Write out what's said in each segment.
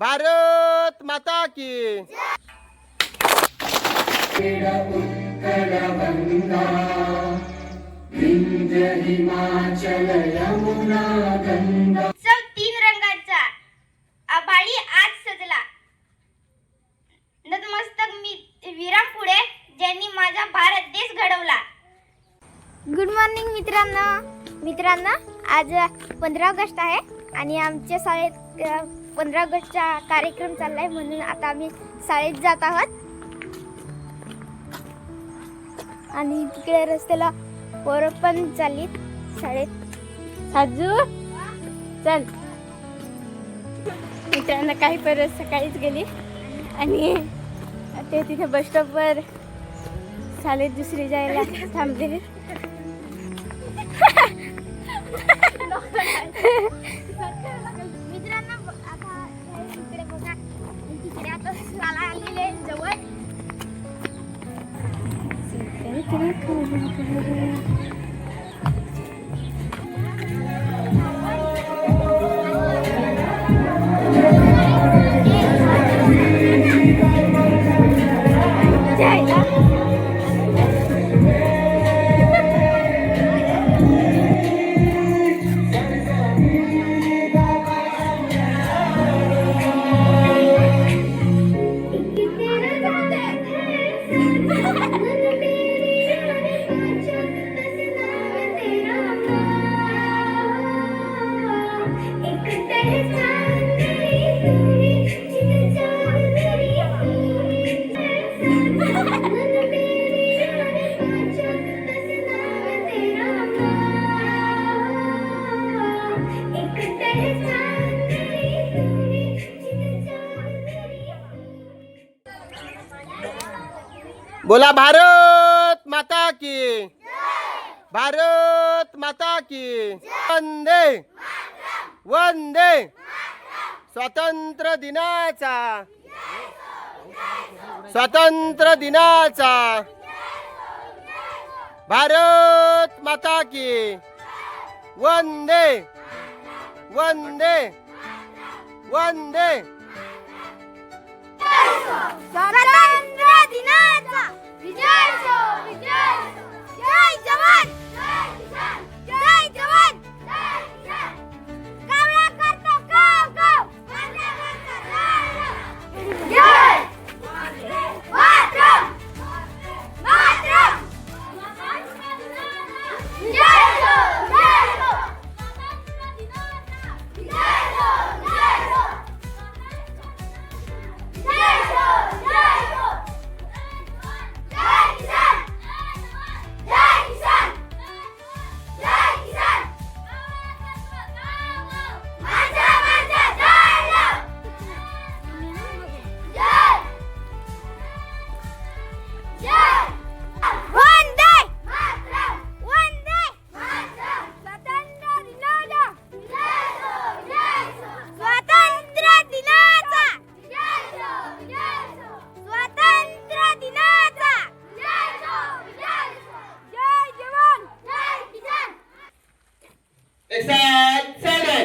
भारत माता की उत्सव तीन रंगाचा आभाळी आज सजला. नतमस्तक मी विराम पुढे ज्यांनी माझा भारत देश घडवला. गुड मॉर्निंग मित्रांनो आज 15 ऑगस्ट आहे आणि आमच्या शाळेत 15 ऑगस्टचा कार्यक्रम चाललाय म्हणून आता आम्ही शाळेत जात आहोत. आणि तिकडे रस्त्याला पोरं पण चाललीत शाळेत. साजू चल. मित्रांनो काही परत सकाळीच गेली आणि ते तिथे बस स्टॉपवर शाळेत दुसरी जायला थांबले. मित्रांनो आता इकडे बघा तिकडे आता शाळा आलेली आहे जवळ. बोला भारत माता की भारत माता की वंदे वंदे. स्वातंत्र्य दिनाचा भारत माता की वंदे वंदे वंदे. स्वातंत्र्य दिनाचा विजय असो, विजय असो. जय जवान, जय किसान, जय जवान, जय किसान. कावळा करतो काव काव, कावळा करतो राव राव. जय मातरम, मातरम. विजय असो, विजय असो. विजय असो, विजय असो. जय हो, जय हो. जय किसान, जय किसान, जय किसान. माझा माझा जय हो. जय जय वंदे मातरम, वंदे मातरम. स्वातंत्र्य दिनाचा जय हो, जय हो. स्वातंत्र्य दिनाचा जय हो, जय हो. स्वातंत्र्य दिनाचा जय हो, जय हो. जय जवान, जय किसान. एक साथ चले.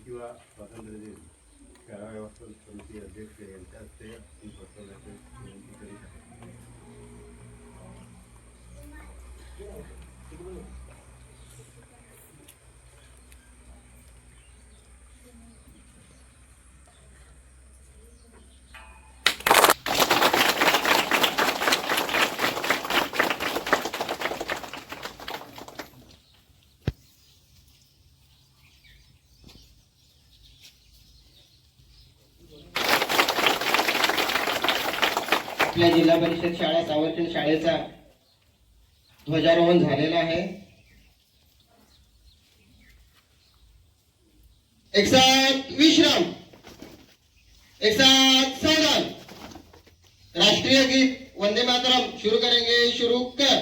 किंवा स्वातंत्र्य दिन शाळा व्यवस्थापन समिती अध्यक्ष यांच्या हस्ते बसवण्याची विनंती करीत आहे. आपल्या जिल्हा परिषद शाळा सावर्जन शाळेचा ध्वजारोहण झालेला आहे. एक साथ विश्राम, एक साथ सावधान. राष्ट्रीय गीत वंदे मातरम शुरू करेंगे. शुरू कर.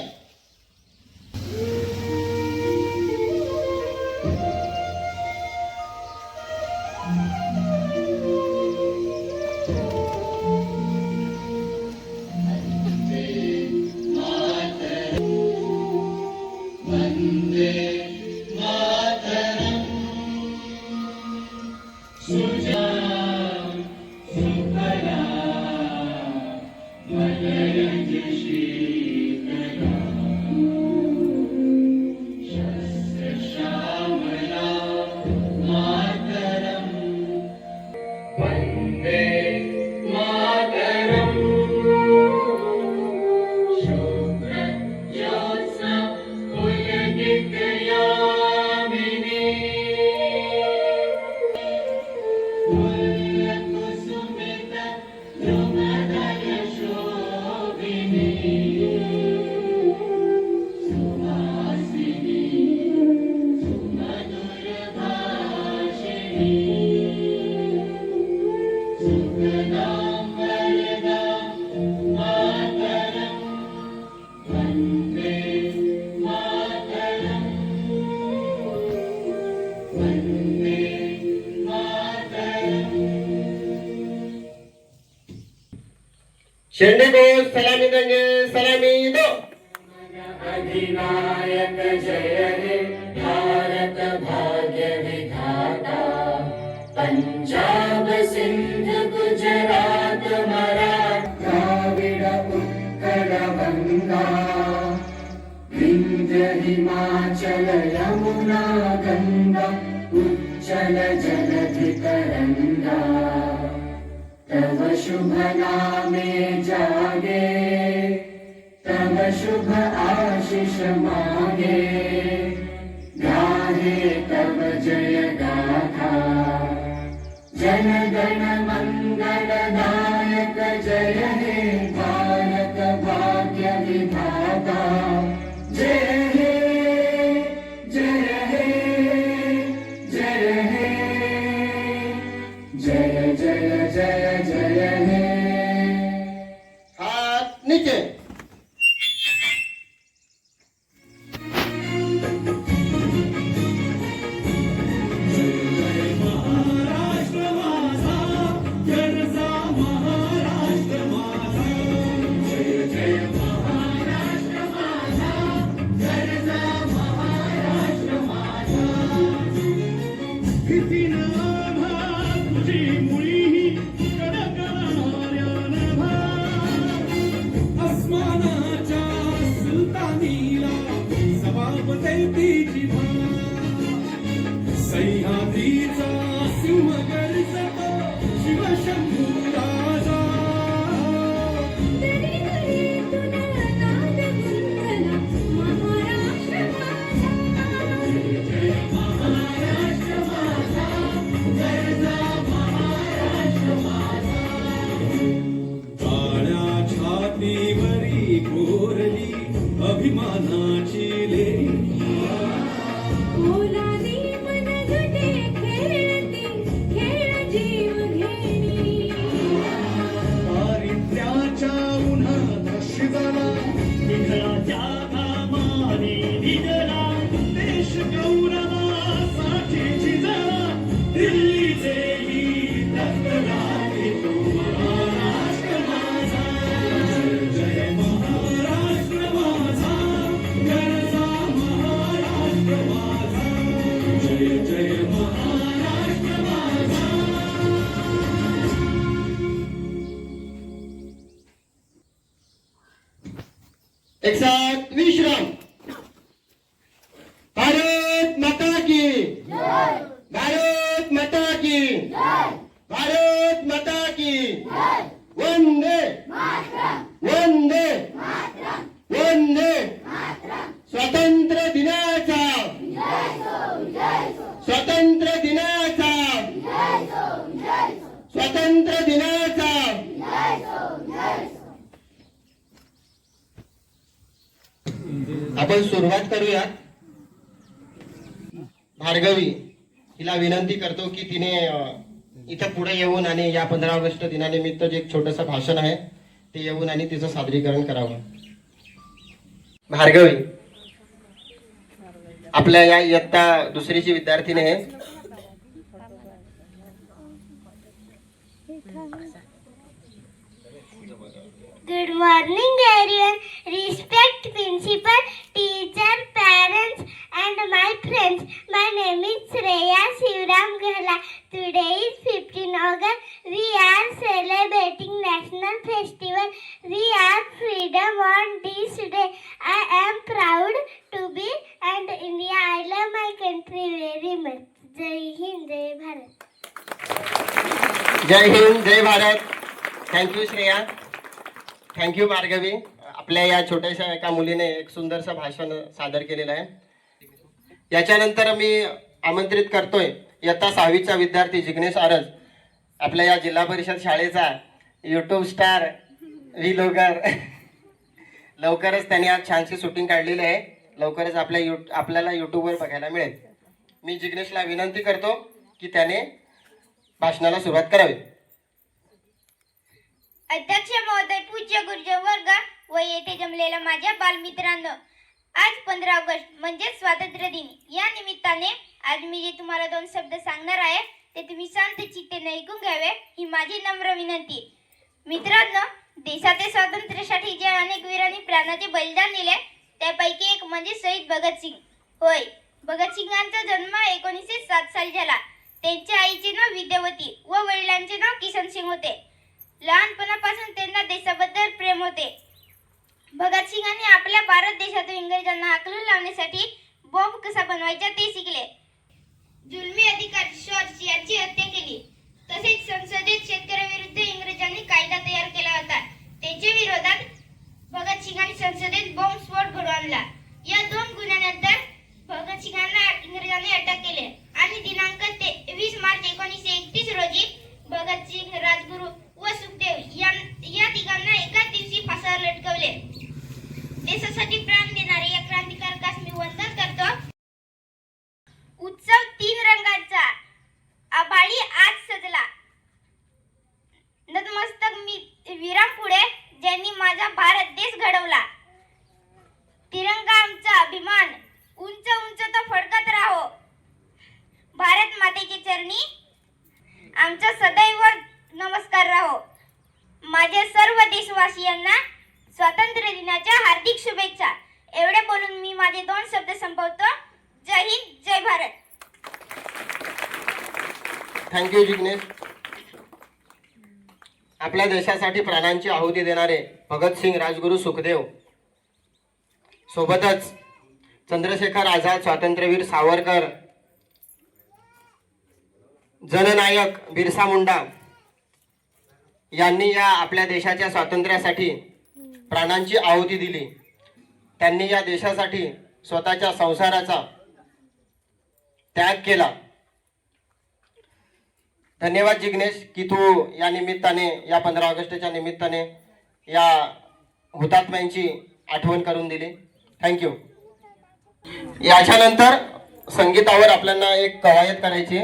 शेंडे को सलामी देंगे, सलामी दो. अधिनायक जय हे भारत भाग्य विधाता पंजाब सिंध गुजरात मराठा द्राविड उत्कल गंगा विंध्य हिमाचल यमुना गंगा उच्चल जलधि तरंगा तव शुभ नामे जागे तव शुभ आशीष मागे गाहे तव जय गाथा जन गण मंगल दायक जय हे भारत भाग्य विधाता जय हे जय हे जय हे जय जय जय जय हे. हात नीचे. सह्याद्रीचा सिंहगर्जना शिवशंभू राजा काळ्या छातीवरी कोरली अभिमानाची लेणी एक साथ विश्राम. भारत माता की भारत माता की भारत माता की वंदे वंदे वंदे. स्वातंत्र्य दिनाचा स्वातंत्र्य दिनाचा स्वातंत्र्य दिनाचा. आपण सुरुवात करूया. भार्गवी हिला विनंती करतो की तिने इथं पुढे येऊन आणि या 15 ऑगस्ट दिनानिमित्त जे एक छोटंसं भाषण आहे ते येऊन आणि तिचं सादरीकरण करावं. भार्गवी आपल्या या इयत्ता दुसरीची विद्यार्थिनी आहे. Good morning everyone. Respect principal, teacher, parents and my friends. My name is Shreya Shivram Gahla. Today is 15 August. We are celebrating national festival. We are freedom on this day. I am proud to be and India. I love my country very much. Jai Hind, Jai Bharat. Jai Hind Jai Bharat. Thank you Shreya. Thank you Bhargavi. आपल्या या छोट्याशा एका मुलीने एक सुंदरसं भाषण सादर केलेलं आहे. याच्यानंतर मी आमंत्रित करतोय इयत्ता 6वीचा विद्यार्थी जिग्नेश आरज. आपल्या या जिल्हा परिषद शाळेचा यूट्यूब स्टार व्लॉगर. लवकरच त्यांनी आज छानशी शूटिंग काढलेली आहे. लवकरच आपल्याला यूट्यूबवर बघायला मिळेल. मी जिग्नेशला विनंती करतो की त्याने भाषणाला सुरुवात करावी. अध्यक्ष महोदय, पूज्य गुरुजन वर्ग व येथे जमलेल्या माझ्या बालमित्रांनो, आज 15 ऑगस्ट म्हणजे स्वातंत्र्य दिन. या निमित्ताने आज मी जे तुम्हाला 2 शब्द सांगणार आहे ते तुम्ही शांत चित्तेने ऐकून घ्यावे ही माझी नम्र विनंती. मित्रांनो, देशाच्या स्वातंत्र्यासाठी जे अनेक वीरांनी प्राणाचे बलिदान दिले त्यापैकी एक म्हणजे शहीद भगतसिंग होय. भगतसिंगांचा जन्म 1907 साली झाला. त्यांच्या आईचे नाव विद्यावती व वडिलांचे नाव किशन सिंग होते. लहानपणापासून त्यांना देशाबद्दल प्रेम होते. भगतसिंगांनी आपल्या भारत देशातून इंग्रजांना हाकलून लावण्यासाठी बॉम्ब कसा बनवायचा ते शिकले. जुलमी अधिकारी शॉर्ट्स यांची हत्या केली. तसेच संसदेत शेतकऱ्यांविरुद्ध इंग्रजांनी कायदा तयार केला होता. त्याच्या विरोधात भगतसिंगांनी संसदेत बॉम्बस्फोट घडवून आणला. या 2 गुन्ह्यानंतर भगतसिंगांना इंग्रजांनी अटक केले आणि दिनांक 23 मार्च 1931 रोजी भगतसिंग, राजगुरू व सुखदेव या तिघांना एकाच दिवशी फासावर लटकवले. देशासाठी प्राण देणारे या क्रांतिकारकास मी वंदन करतो. उत्सव 3 रंगांचा आभाळी आज सजला. नतमस्तक मी वीरांपुढे ज्यांनी माझा भारत देश घडवला. तिरंगा आमचा अभिमान, उंच उंच तो फडकत राहो. भारत मातेच्या चरणी आमचा सदैव नमस्कार राहो. माझ्या सर्व देशवासियांना स्वातंत्र्य दिनाच्या हार्दिक शुभेच्छा. एवढे बोलून मी माझे 2 शब्द संपवतो. जय हिंद, जय भारत. थँक्यू जिग्नेश. आपल्या देशासाठी प्राणांची आहुती देणारे भगतसिंग, राजगुरू, सुखदेव सोबतच चंद्रशेखर आझाद, स्वातंत्र्यवीर सावरकर, जननायक बिरसा मुंडा यांनी या आपल्या देशाच्या स्वातंत्र्यासाठी प्राणांची आहुती दिली. त्यांनी या देशासाठी स्वतःच्या संसाराचा त्याग केला. धन्यवाद जिग्नेश की तू या निमित्ताने, या 15 ऑगस्टच्या निमित्ताने या हुतात्म्यांची आठवण करून दिली. थँक्यू. याच्यानंतर संगीतावर आपल्याला एक कवायत करायची.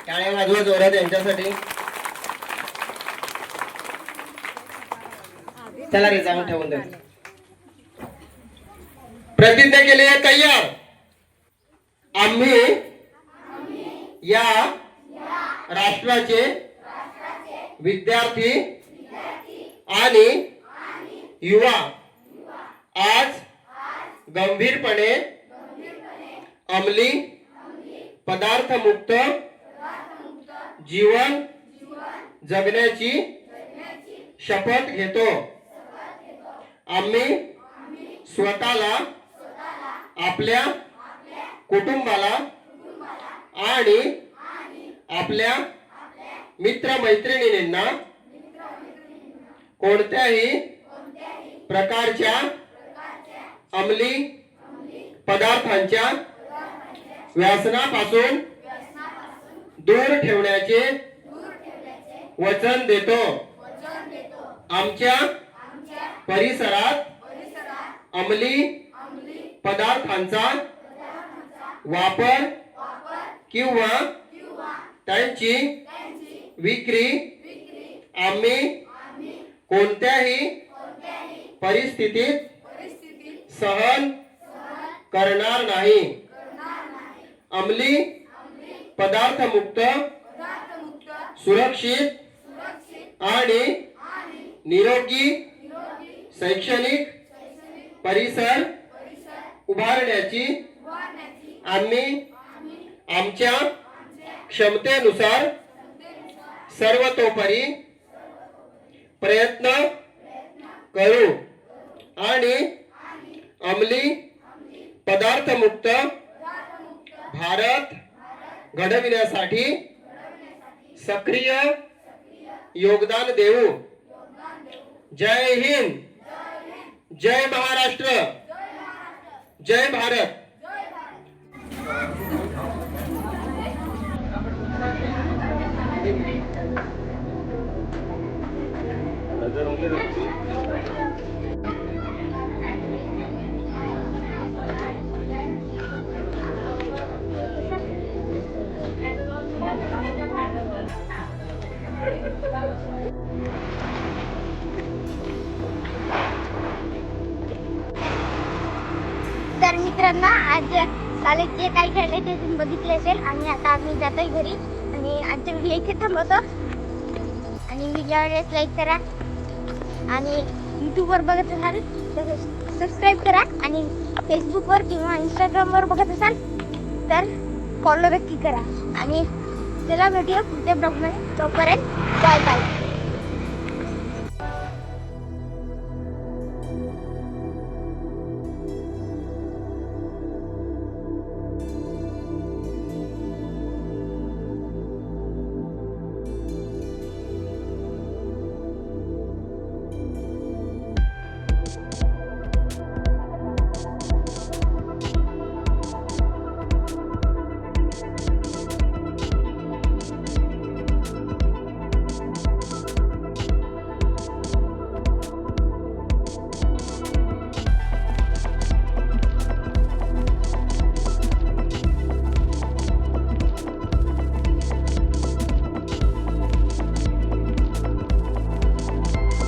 टाळ्या वाजवा जोरात यांच्यासाठी. चला रे जाऊन ठेवून दे. प्रतिज्ञा केली आहे तयार. आम्ही या राष्ट्राचे विद्यार्थी आणि युवा आज गंभीरपणे अंमली पदार्थ मुक्त जीवन जगण्याची शपथ घेतो. आम्ही स्वतःला, आपल्या कुटुंबाला आणि आपल्या मित्रमैत्रिणींना कोणत्याही प्रकारच्या अंमली पदार्थांच्या व्यसनापासून दूर ठेवण्याचे वचन देतो. आमच्या परिसरात अंमली पदार्थांचा वापर किंवा त्यांची विक्री आम्ही कोणत्याही परिस्थितीत सहन करणार नाही. अंमली पदार्थ मुक्त, सुरक्षित आणि निरोगी शैक्षणिक परिसर उभारण्याची आम्ही आमच्या क्षमतेनुसार सर्वतोपरी प्रयत्न करू आणि अंमली पदार्थ मुक्त भारत घडविण्यासाठी सक्रिय योगदान देऊ. जय हिंद, जय महाराष्ट्र, जय भारत. तर मित्रांनो, आज शाळेत जे काही खेळले ते तुम्ही बघितले असेल आणि आता आम्ही जातोय घरी आणि आजचा व्हिडिओ इथे थांबवतो. आणि व्हिडिओला लाईक करा आणि यूट्यूबवर बघत असाल तर सबस्क्राईब करा आणि फेसबुकवर किंवा इंस्टाग्रामवर बघत असाल तर फॉलो नक्की करा. आणि चला भेटूया पुढच्या ब्लॉगमध्ये. तोपर्यंत बाय बाय.